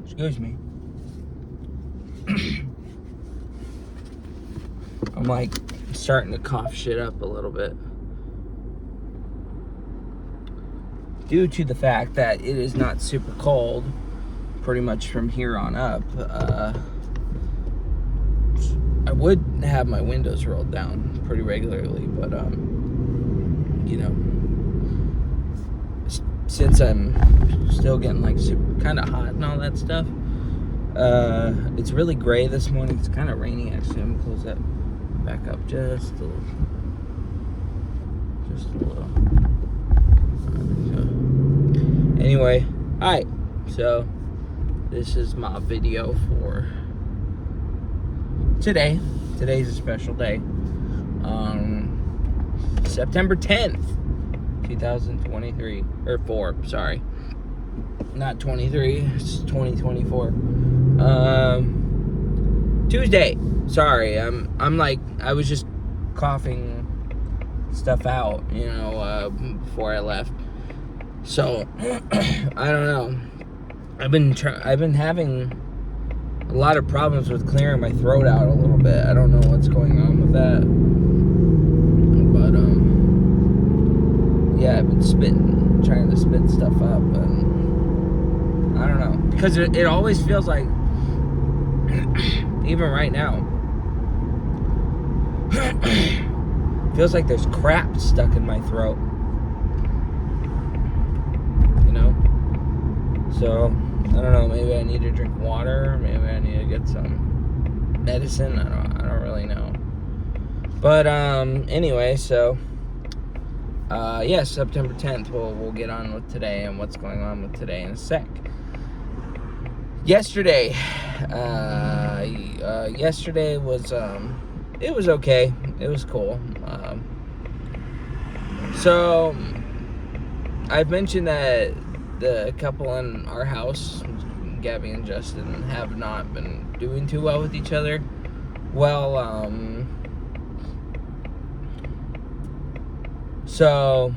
Excuse me. I'm like starting to cough shit up a little bit. Due to the fact that it is not super cold pretty much from here on up, I would have my windows rolled down pretty regularly, but you know, since I'm still getting like super kind of hot and all that stuff, it's really gray this morning. It's kind of rainy actually. I'm gonna close that back up just a little. Anyway, alright, so this is my video for today. Today's a special day. September 10th, 2023, or 4, sorry. Not 23, it's 2024. Tuesday. Sorry, I'm like, I was just coughing stuff out, you know, before I left. So, I don't know. I've been having a lot of problems with clearing my throat out a little bit. I don't know what's going on with that. But, yeah, I've been trying to spit stuff up, and I don't know. Because it always feels like, even right now, feels like there's crap stuck in my throat. So, I don't know, maybe I need to drink water, maybe I need to get some medicine, I don't really know. But, anyway, so, yeah, September 10th, we'll get on with today and what's going on with today in a sec. Yesterday was, it was okay, it was cool. So, I've mentioned that the couple in our house, Gabby and Justin, have not been doing too well with each other. Well, so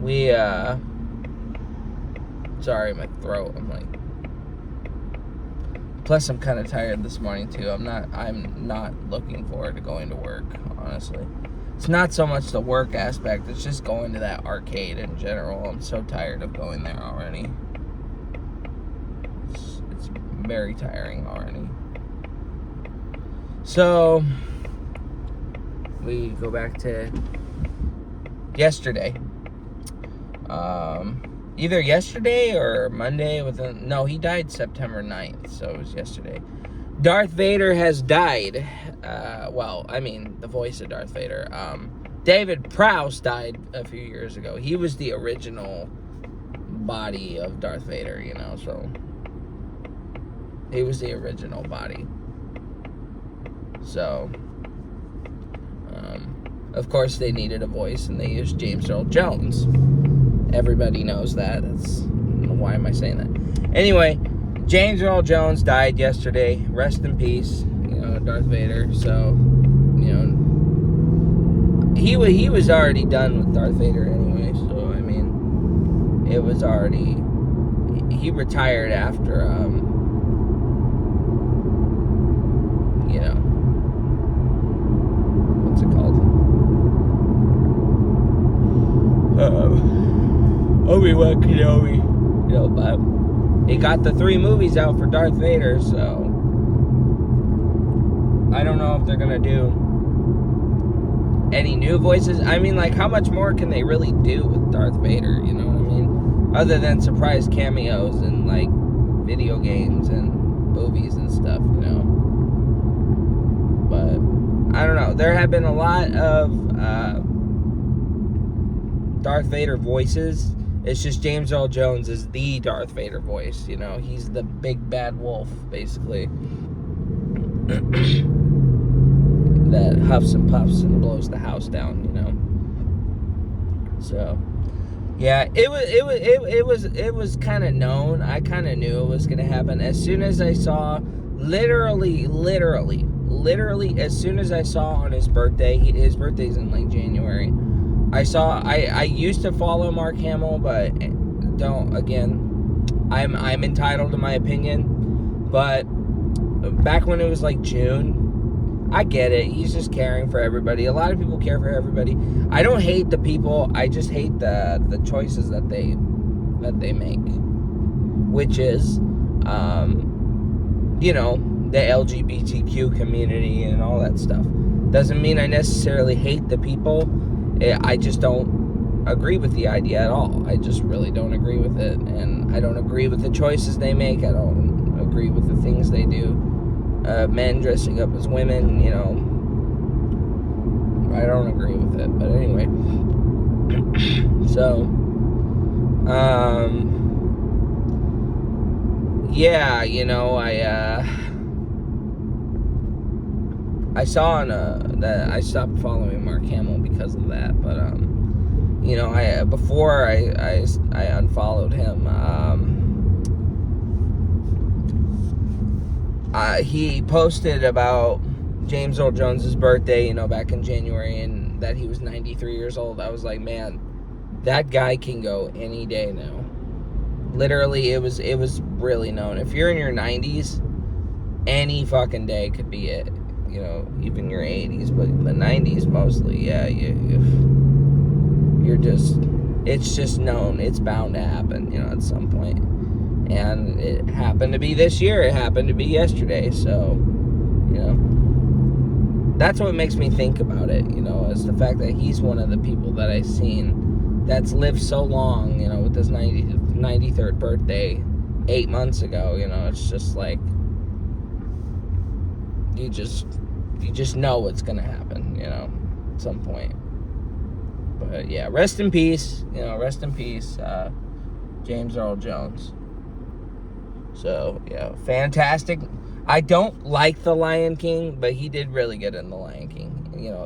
we, sorry, my throat, I'm like, plus I'm kind of tired this morning too. I'm not looking forward to going to work, honestly. It's not so much the work aspect, it's just going to that arcade in general. I'm so tired of going there already. It's very tiring already. So, we go back to yesterday. Either yesterday or Monday no, he died September 9th, so it was yesterday. Darth Vader has died. Well, I mean, the voice of Darth Vader. David Prowse died a few years ago. He was the original body of Darth Vader, you know, so he was the original body. So, of course, they needed a voice, and they used James Earl Jones. Everybody knows that. Why am I saying that? Anyway, James Earl Jones died yesterday. Rest in peace, you know, Darth Vader. So, you know, he was already done with Darth Vader anyway. So, I mean, it was already, he retired after, you know, what's it called? Obi-Wan Kenobi. You know, but he got the 3 movies out for Darth Vader, so I don't know if they're gonna do any new voices. I mean, like, how much more can they really do with Darth Vader, you know what I mean? Other than surprise cameos and, like, video games and movies and stuff, you know? But, I don't know. There have been a lot of Darth Vader voices. It's just James Earl Jones is the Darth Vader voice, you know? He's the big bad wolf, basically. That huffs and puffs and blows the house down, you know? So, yeah, it was kind of known. I kind of knew it was going to happen. As soon as I saw, literally, as soon as I saw on his birthday, his birthday's in, like, January. I used to follow Mark Hamill, but I'm entitled to my opinion. But back when it was like June, I get it. He's just caring for everybody. A lot of people care for everybody. I don't hate the people. I just hate the choices that they make, which is, the LGBTQ community and all that stuff. Doesn't mean I necessarily hate the people. I just don't agree with the idea at all. I just really don't agree with it. And I don't agree with the choices they make. I don't agree with the things they do. Men dressing up as women, I don't agree with it. But anyway. So, yeah, I saw that I stopped following Mark Hamill because of that, but before I unfollowed him. He posted about James Earl Jones's birthday, back in January, and that he was 93 years old. I was like, man, that guy can go any day now. Literally, it was really known. If you're in your 90s, any fucking day could be it. Even your 80s, but the 90s mostly, yeah, it's just known. It's bound to happen, at some point. And it happened to be this year. It happened to be yesterday. So, that's what makes me think about it, is the fact that he's one of the people that I've seen that's lived so long, with his 93rd birthday 8 months ago. It's just like, you just know what's gonna happen, at some point. But yeah, rest in peace, James Earl Jones. So yeah, fantastic. I don't like The Lion King, but he did really good in The Lion King.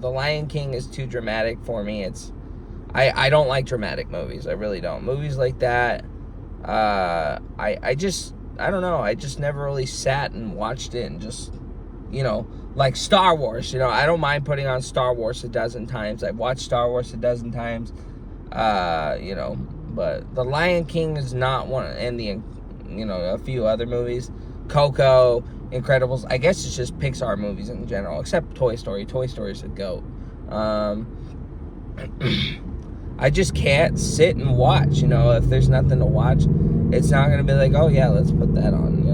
The Lion King is too dramatic for me. I don't like dramatic movies. I really don't. Movies like that, I don't know. I just never really sat and watched it and just, like Star Wars, I don't mind putting on Star Wars a dozen times. I've watched Star Wars a dozen times, but The Lion King is not one, and a few other movies, Coco, Incredibles. I guess it's just Pixar movies in general, except Toy Story. Toy Story is a goat. I just can't sit and watch, if there's nothing to watch. It's not going to be like, oh yeah, let's put that on,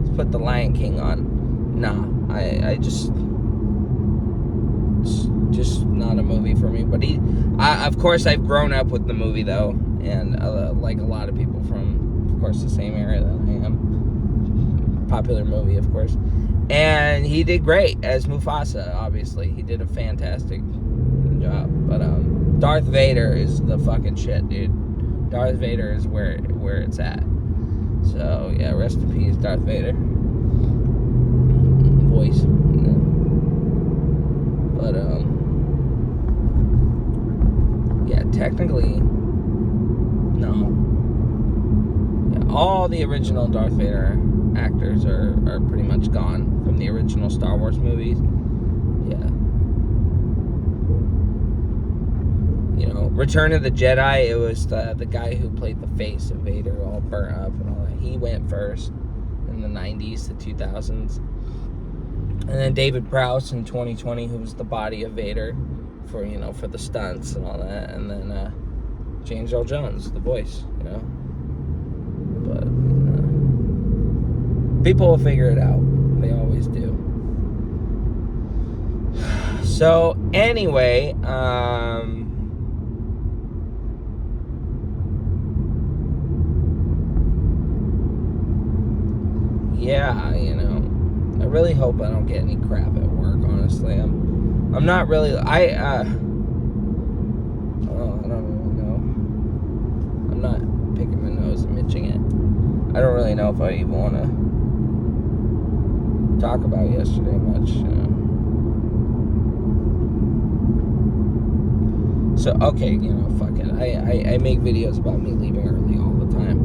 let's put The Lion King on. Nah, I just not a movie for me. But of course, I've grown up with the movie though, and like a lot of people from, of course, the same area that I am. Popular movie, of course. And he did great as Mufasa. Obviously, he did a fantastic job. But Darth Vader is the fucking shit, dude. Darth Vader is where it's at. So yeah, rest in peace, Darth Vader. Voice. But yeah, technically, no. Yeah, all the original Darth Vader actors are pretty much gone from the original Star Wars movies. Yeah. Return of the Jedi, it was the guy who played the face of Vader all burnt up and all that. He went first in the 90s, the 2000s. And then David Prowse in 2020, who was the body of Vader for the stunts and all that. And then James Earl Jones, the voice, But people will figure it out. They always do. So anyway, yeah, I really hope I don't get any crap at work, honestly. I'm not really, I don't really know. I'm not picking my nose and itching it. I don't really know if I even want to talk about yesterday much. So, okay, fuck it. I make videos about me leaving early all the time.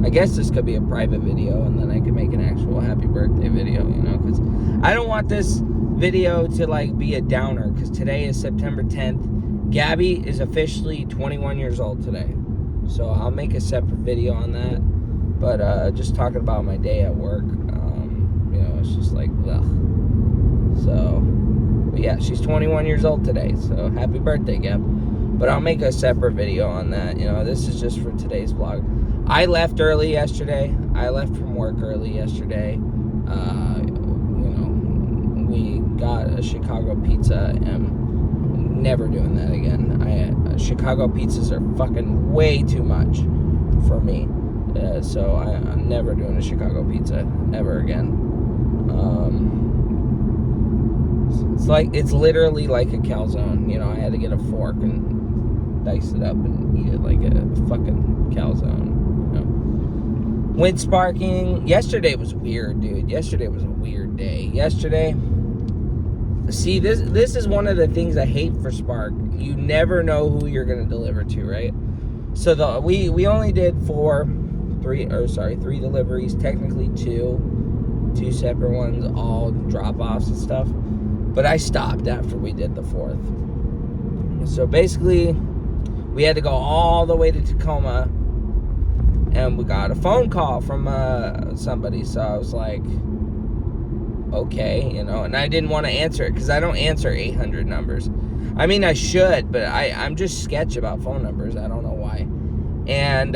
I guess this could be a private video, and then I could make an actual happy birthday video, because I don't want this video to like be a downer because today is September 10th. Gabby is officially 21 years old today. So I'll make a separate video on that. But just talking about my day at work, it's just like, ugh. So, but yeah, she's 21 years old today. So happy birthday, Gab. But I'll make a separate video on that. This is just for today's vlog. I left early yesterday. I left from work early yesterday. We got a Chicago pizza, and I'm never doing that again. Chicago pizzas are fucking way too much for me. So I'm never doing a Chicago pizza ever again. It's literally like a calzone. I had to get a fork and dice it up and eat it like a fucking calzone. Went sparking. Yesterday was weird, dude. Yesterday was a weird day. Yesterday, see, this is one of the things I hate for Spark. You never know who you're gonna deliver to, right? So we only did three deliveries, technically two separate ones, all drop-offs and stuff. But I stopped after we did the fourth. So basically, we had to go all the way to Tacoma, and we got a phone call from somebody. So I was like, okay, and I didn't want to answer it because I don't answer 800 numbers. I mean, I should, but I'm just sketch about phone numbers. I don't know why. And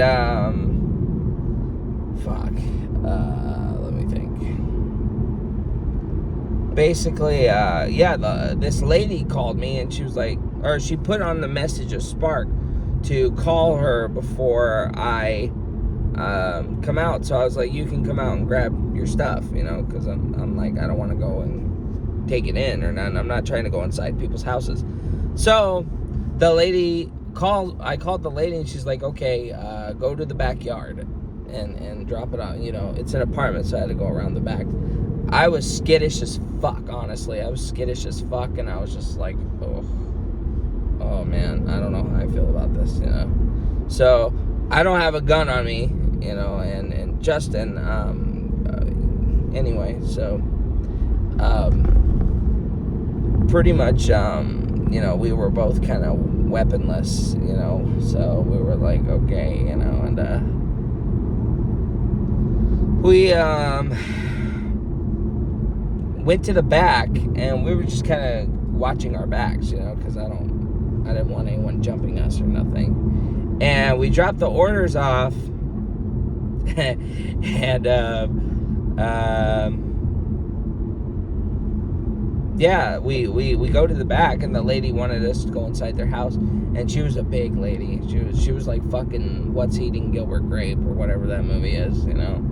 let me think. Basically, this lady called me, and she was like, or she put on the message of Spark to call her before I come out. So I was like, you can come out and grab your stuff, because I'm like, I don't want to go and take it in or not. I'm not trying to go inside people's houses. So the lady I called the lady, and she's like, okay, go to the backyard and drop it off. It's an apartment, so I had to go around the back. I was skittish as fuck, honestly. I was skittish as fuck, and I was just like, oh man, I don't know how I feel about this, So I don't have a gun on me, and Justin, anyway, so pretty much, we were both kind of weaponless, so we were like, okay, and we went to the back, and we were just kind of watching our backs, because I didn't want anyone jumping us or nothing. And we dropped the orders off, and we go to the back, and the lady wanted us to go inside their house, and she was a big lady. She was like fucking What's Eating Gilbert Grape or whatever that movie is, And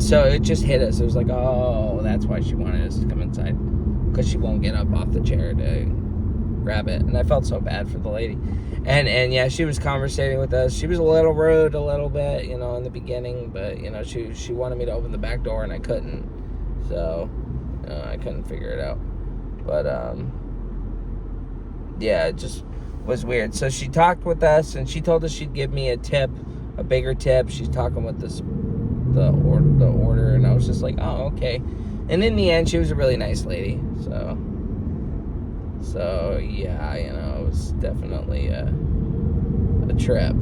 so it just hit us. It was like, oh, that's why she wanted us to come inside, because she won't get up off the chair to grab it. And I felt so bad for the lady. And yeah, she was conversating with us. She was a little rude, a little bit, in the beginning, but she wanted me to open the back door, and I couldn't. So I couldn't figure it out. But yeah, it just was weird. So she talked with us, and she told us she'd give me a bigger tip. She's talking with the order, and I was just like, oh, okay. And in the end, she was a really nice lady. So yeah, it was definitely a trip,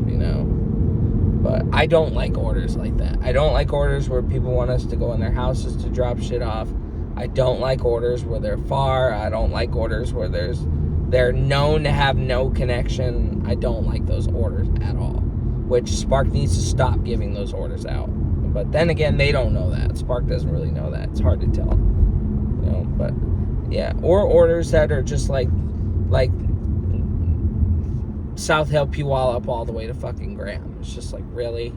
But I don't like orders like that. I don't like orders where people want us to go in their houses to drop shit off. I don't like orders where they're far. I don't like orders where they're known to have no connection. I don't like those orders at all. Which Spark needs to stop giving those orders out. But then again, they don't know that. Spark doesn't really know that. It's hard to tell. But yeah. Or orders that are just like South Hill, Puyallup, all the way to fucking Graham. It's just like, really?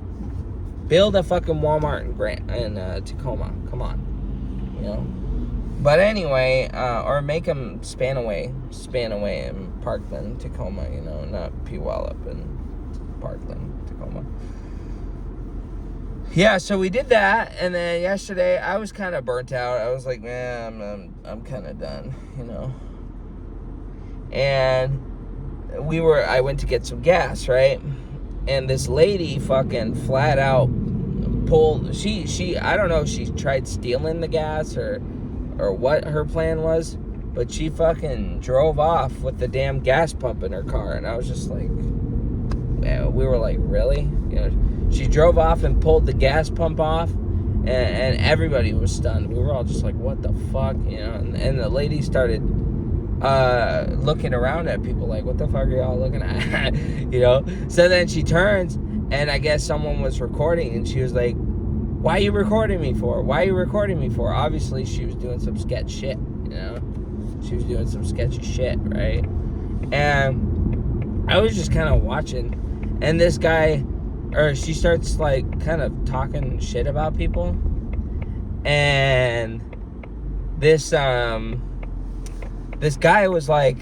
Build a fucking Walmart in Tacoma. Come on. But anyway, or make them Spanaway and Parkland, Tacoma, not Puyallup and Parkland, Tacoma. Yeah, so we did that, and then yesterday I was kind of burnt out. I was like, man, I'm kind of done, And I went to get some gas, right? And this lady fucking flat out pulled. She I don't know if she tried stealing the gas or or what her plan was, but she fucking drove off with the damn gas pump in her car, and I was just like, yeah, we were like, really? You know, she drove off and pulled the gas pump off, and everybody was stunned. We were all just like, what the fuck? You know, and the lady started looking around at people like, what the fuck are y'all looking at? You know? So then she turns, and I guess someone was recording, and she was like, why are you recording me for? Why are you recording me for? Obviously, she was doing some sketch shit, you know? She was doing some sketchy shit, right? And I was just kind of watching, and this guy, or she starts, like, kind of talking shit about people, and this guy was like,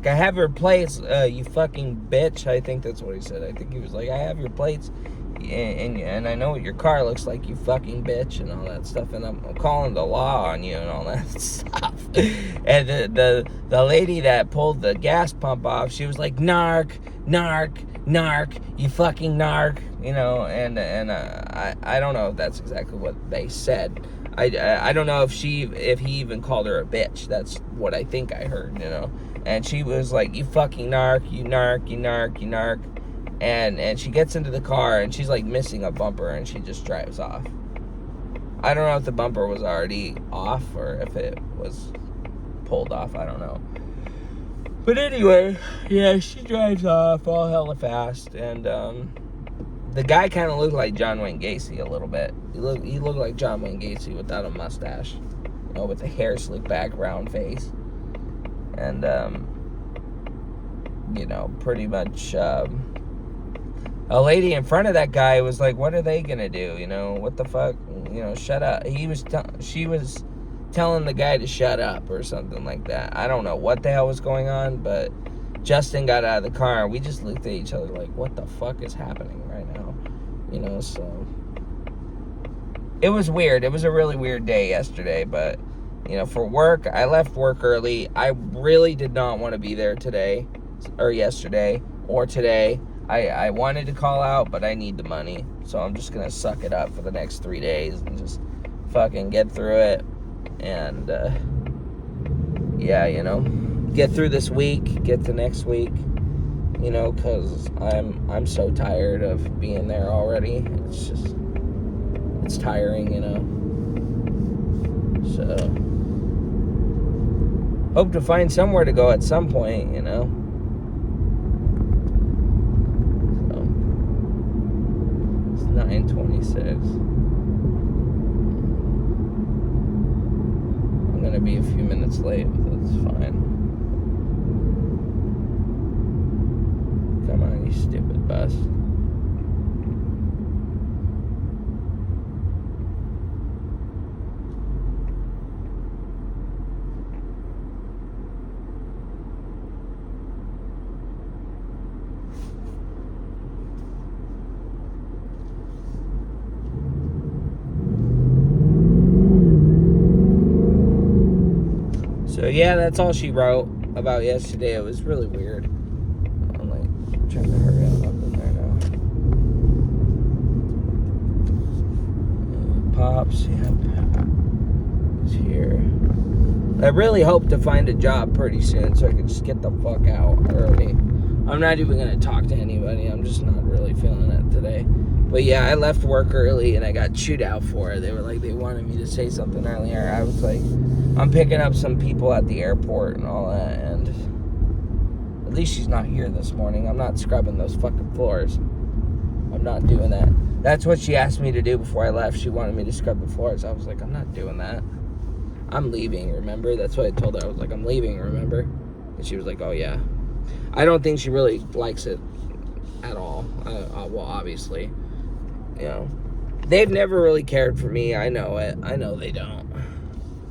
I have your plates, you fucking bitch. I think that's what he said. I think he was like, I have your plates, and I know what your car looks like, you fucking bitch, and all that stuff, and I'm calling the law on you and all that stuff. And the lady that pulled the gas pump off, she was like, narc, you fucking narc, you know, and I don't know if that's exactly what they said. I don't know if he even called her a bitch. That's what I think I heard, you know. And she was like, you fucking narc, you narc. And she gets into the car, and she's like missing a bumper, and she just drives off. I don't know if the bumper was already off or if it was pulled off. I don't know. But anyway, yeah, she drives off all hella fast, and the guy kind of looked like John Wayne Gacy a little bit. He looked like John Wayne Gacy without a mustache, you know, with the hair slicked back, round face, and you know, pretty much. A lady in front of that guy was like, what are they gonna do? You know, what the fuck? You know, shut up. She was telling the guy to shut up or something like that. I don't know what the hell was going on, but Justin got out of the car, and we just looked at each other like, what the fuck is happening right now? You know, so it was weird. It was a really weird day yesterday, but, you know, for work, I left work early. I really did not want to be there today, or yesterday, or today. I wanted to call out, but I need the money, so I'm just gonna suck it up for the next 3 days and just fucking get through it, and yeah, you know, get through this week, get to next week, you know, because I'm so tired of being there already. It's tiring, you know. So hope to find somewhere to go at some point, you know. So it's 9:26. I'm gonna be a few minutes late, but that's fine. Come on, you stupid bus. So yeah, that's all she wrote about yesterday. It was really weird. I'm like trying to hurry up in there now. Pops, yep, is here. I really hope to find a job pretty soon so I can just get the fuck out early. I'm not even gonna talk to anybody. I'm just not really feeling it today. But yeah, I left work early and I got chewed out for it. They were like, they wanted me to say something earlier. I was like, I'm picking up some people at the airport and all that, and at least she's not here this morning. I'm not scrubbing those fucking floors. I'm not doing that. That's what she asked me to do before I left. She wanted me to scrub the floors. I was like, I'm not doing that. I'm leaving, remember? That's what I told her. I was like, I'm leaving, remember? And she was like, oh yeah. I don't think she really likes it at all. Well, obviously. You know, they've never really cared for me. I know it. I know they don't.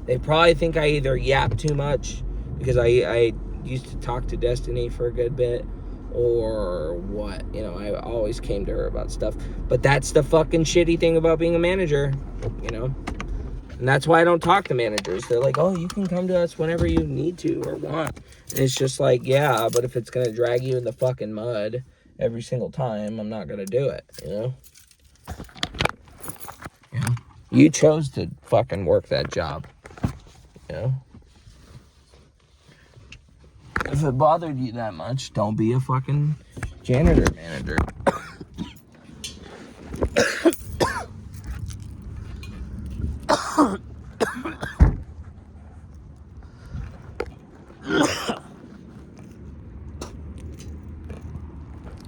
They probably think I either yap too much because I used to talk to Destiny for a good bit, or what. You know, I always came to her about stuff. But that's the fucking shitty thing about being a manager, you know. And that's why I don't talk to managers. They're like, oh, you can come to us whenever you need to or want. And it's just like, yeah, but if it's going to drag you in the fucking mud every single time, I'm not going to do it, you know? Yeah. You chose to fucking work that job. You know? If it bothered you that much, don't be a fucking janitor manager.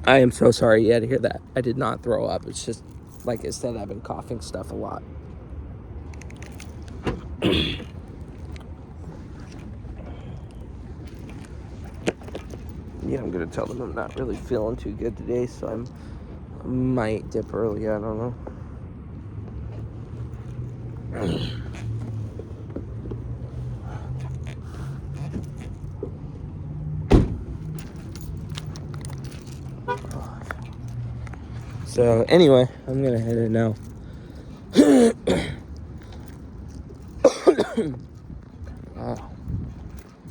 I am so sorry you had to hear that. I did not throw up. It's just, like I said, I've been coughing stuff a lot. Yeah, I'm gonna tell them I'm not really feeling too good today, so I might dip early. I don't know. So anyway, I'm gonna head in now.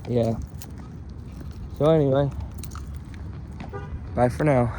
Yeah. So anyway, bye for now.